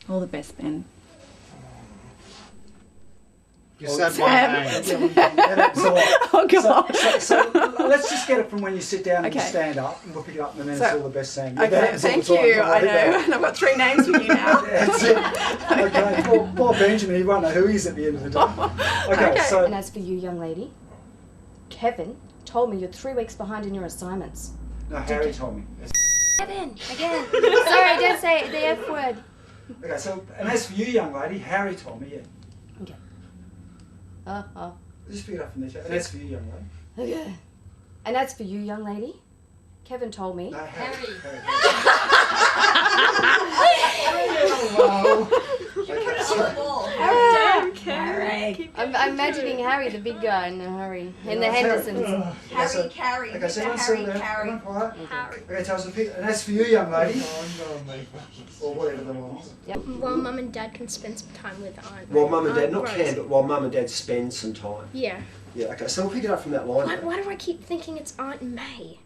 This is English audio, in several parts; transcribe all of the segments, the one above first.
All the best, Ben. You said my name. Oh God. So let's just get it from when you sit down and you Okay. stand up, and we'll pick it up, and then So- it's all the best saying. Okay, thank you. I know. And I've got 3 names for you now. That's it. Okay, poor Benjamin, he won't know who he is at the end of the day. Okay, so And as for you, young lady, Kevin told me you're 3 weeks behind in your assignments. no, Harry told me. Kevin, again. Sorry, don't say the F word. Okay, so and as for you, young lady, Harry told me. Yeah, Okay. just pick it up from there. And as for you, young lady. Okay. And as for you, young lady, Kevin told me. No, Harry. I'm imagining Harry, the big guy, in Harry, in the Hendersons. Harry, Carrie. Okay, so everyone sit there. Everyone quiet. Harry. Okay, tell us a pick. And as for you, young lady, or whatever the one is. While Mum and Dad can spend some time with Aunt. While Mum and Dad, not Rose. can, but while Mum and Dad spend some time. Yeah. Yeah, okay, so we'll pick it up from that line. Why do I keep thinking it's Aunt May?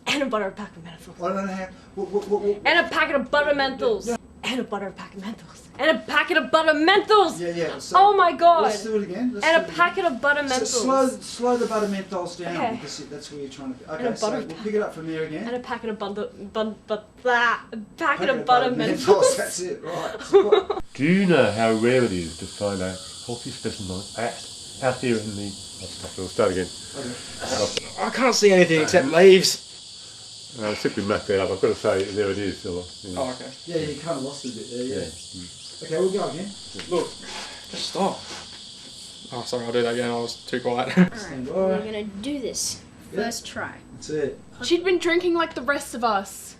And a butter pack of Mentos. I don't know how. What? And a packet of butter Mentos. And a butter pack of Mentos. And a packet of butter Mentos. Yeah. So Oh my God. Let's do it again. And a packet of butter So Mentos. slow the butter menthols down Okay. because that's where you're trying to. And Okay, a so butter we'll pick it up from there again. And a packet of packet of butter Mentos. That's it, right. Do you know how rare it is to find a healthy specimen like that out there in the... We'll start again. I can't see anything except leaves. Simply map that up. I've got to say, there it is, fella. Yeah. Oh, okay. Yeah, you kind of lost a bit there, yeah. Mm. Okay, we'll go again. Look, just stop. Oh, sorry, I'll do that again. I was too quiet. Stand We're by. gonna do this. First try. That's it. She'd been drinking like the rest of us.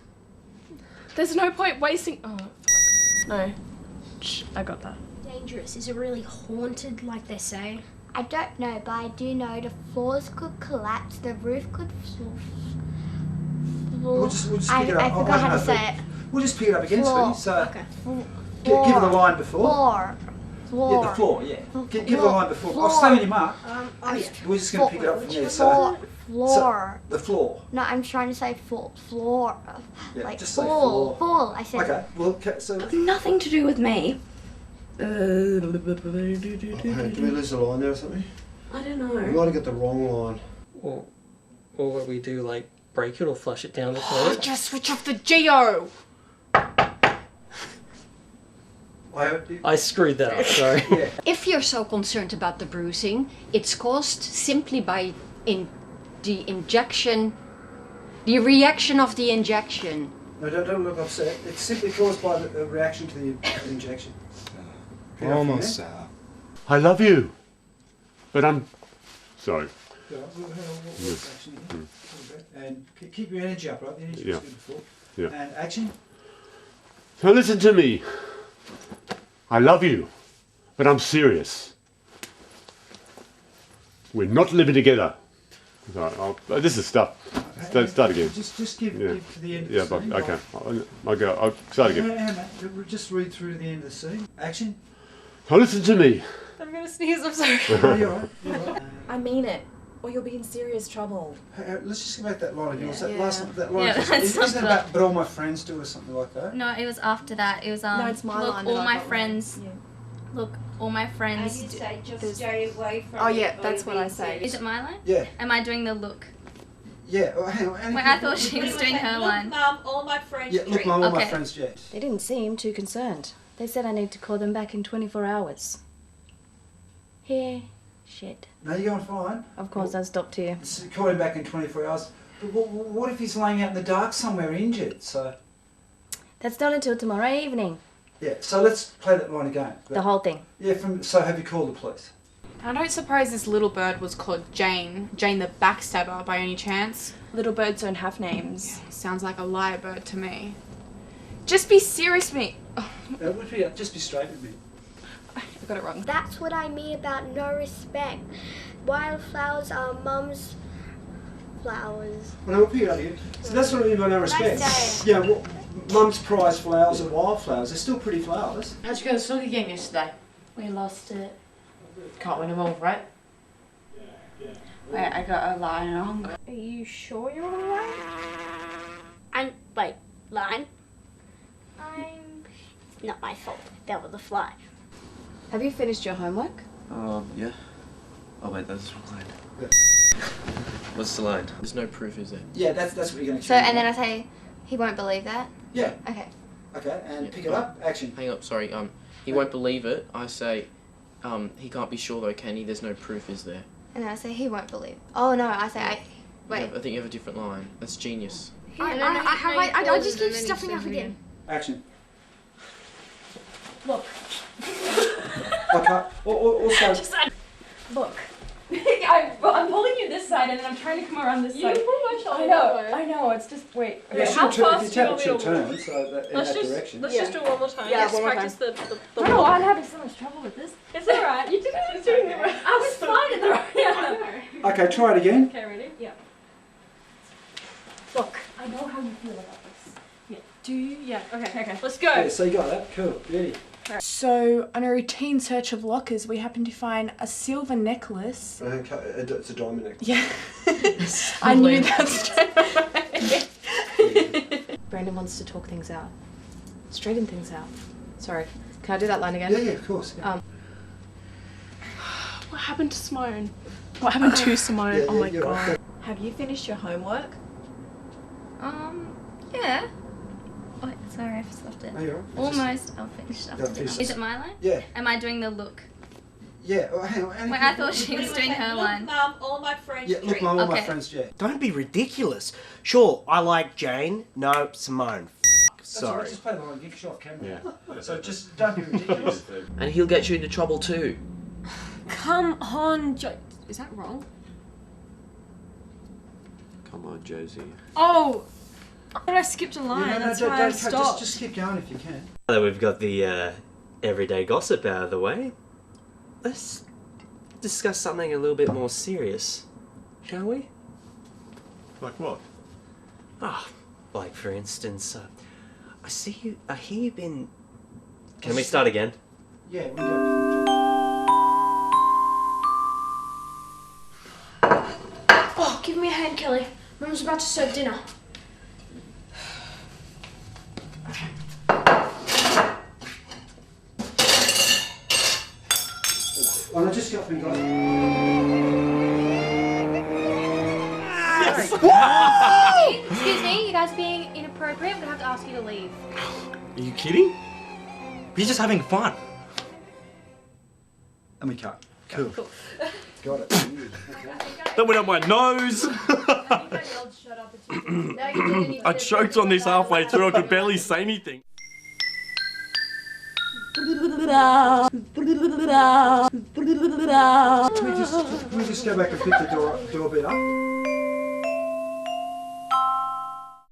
There's no point wasting. Oh, fuck. No. Shh, I got that. Dangerous. Is it really haunted like they say? I don't know, but I do know the floors could collapse, the roof could We'll just pick it up. I forgot how to say it. We'll just pick it up again, Floor. sweetie. So, Okay. give her the line before. Floor. Yeah, the floor, yeah. Give her the line before. I'll stay on your mark. We're just going to pick it up from there. So, Floor. the floor. No, I'm trying to say floor. Yeah, Like just say fall. floor. Fall, I said. Okay, well, okay, so... Nothing to do with me. Okay, did we lose the line there or something? I don't We know. might have got the wrong line. or what we do, like, break it or flush it down the toilet. Just switch off the Geo. I screwed that up, sorry. Yeah. If you're so concerned about the bruising, it's caused simply by the injection, the reaction of the injection. No, don't look upset. It's simply caused by the reaction to the injection. Pick it up from Almost. there. I love you, but I'm... Sorry. Yeah, we'll action again. And keep your energy up, right? The energy was Yeah. good before. Yeah. And action. So listen to me. I love you, but I'm serious. We're not living together. This is stuff. Start again. Just give to the end of Yeah, the but scene. okay. I'll start again. Hang on, mate. Just read through to the end of the scene. Action. Now listen to me. I'm gonna sneeze, I'm sorry. Oh, you're right. You're right. I mean it, or you'll be in serious trouble. Let's just go back that line of yours. That Yeah. last that line. Yeah, isn't that's it about but all my friends do or something like that? No, it was after that. It was No, it's my look, line that all I my got wrong. friends. Yeah. Look, all my friends. There's- stay away from. Oh yeah, that's what I say. Is it my line? Yeah. Am I doing the look? Yeah. Oh, hang on. Wait, I thought she was doing her line. Mum, all my friends Yeah. Look, Mum, all my Okay. friends. Yeah. They didn't seem too concerned. They said I need to call them back in 24 hours. Here. Shit. No, you're going fine. Of course, I stopped here. Call him back in 24 hours. But what if he's laying out in the dark somewhere injured? So. That's not until tomorrow evening. Yeah. So let's play that line again. The whole thing. Yeah. So have you called the police? I don't suppose this little bird was called Jane the backstabber by any chance? Little birds don't have names. Sounds like a lyrebird to me. Just be serious with me. Just be straight with me. I got it wrong. That's what I mean about no respect. Wildflowers are Mum's flowers. Well, no, we'll pick it up again. So that's what I mean by no respect. Nice Yeah, well, Mum's prized flowers are wildflowers. They're still pretty flowers. How'd you go to the soccer game yesterday? We lost it. Can't win them all, right? Wait, I got a line wrong. Are you sure you're alright? And like, line. Not my fault. There was a fly. Have you finished your homework? Yeah. Oh wait, that's the wrong line. What's the line? There's no proof, is there? Yeah, that's what you're going to So, and then I say, he won't believe that? Yeah. Okay. Okay, and pick it up, action. Hang up, sorry. He won't believe it. I say, he can't be sure though, can he? There's no proof, is there? And then I say, he won't believe. Oh no, I say, wait. I think you have a different line. That's genius. I just keep stuffing up again. Action. Look. Okay, also... Look. I'm pulling you this side and then I'm trying to come around this side. You pull my shoulder. I know, it's just, wait. Yeah, Okay, how fast do you want me to turn, so that, in that direction. Let's just do it one more time. Yeah, Let's one more practice the I don't know why I'm having so much trouble with this. It's alright, you did it doing it right. I was fine in the right. Yeah. Okay, try it again. Okay, ready? Yeah. Look, I know how you feel about this. Yeah. Do you? Yeah. Okay. Let's Yeah, go. so you got that. Cool. Ready. So, on a routine search of lockers, we happened to find a silver necklace. It's a diamond necklace. Yeah. I knew that straight away. Brandon wants to talk things out. Straighten things out. Sorry. Can I do that line again? Yeah, of course. Yeah. What happened to Simone? What happened to Simone? Oh my god. Right. Have you finished your homework? Yeah. Oh, sorry, I've stopped it. Oh, you're right. Almost, I'll finish up. Is it my line? Yeah. Am I doing the look? Yeah. Oh, hang on. Wait, I thought she was doing her line. Mum, all my friends. Yeah, look, Mum, all my Okay. friends, yeah. Don't be ridiculous. Sure, I like Jane. No, Simone. That's all right, Sorry. just play the line, get you off camera. Yeah. So just don't be ridiculous. And he'll get you into trouble too. Come on, is that wrong? Come on, Josie. Oh! But I skipped a line, that's why I stopped. Just keep going if you can. Now that we've got the everyday gossip out of the way, let's discuss something a little bit more serious, shall we? Like what? Ah, like for instance, I hear you've been... Can we start again? Yeah, we go. Oh, give me a hand, Kelly. Mum's about to serve dinner. Oh, no, just get up and go. Excuse me, you guys being inappropriate. I'm gonna have to ask you to leave. Are you kidding? We're just having fun. And we cut. Cool. Got it. That went up my nose. I choked on this halfway through. I could barely say anything. Can we just go back and pick the door a bit up?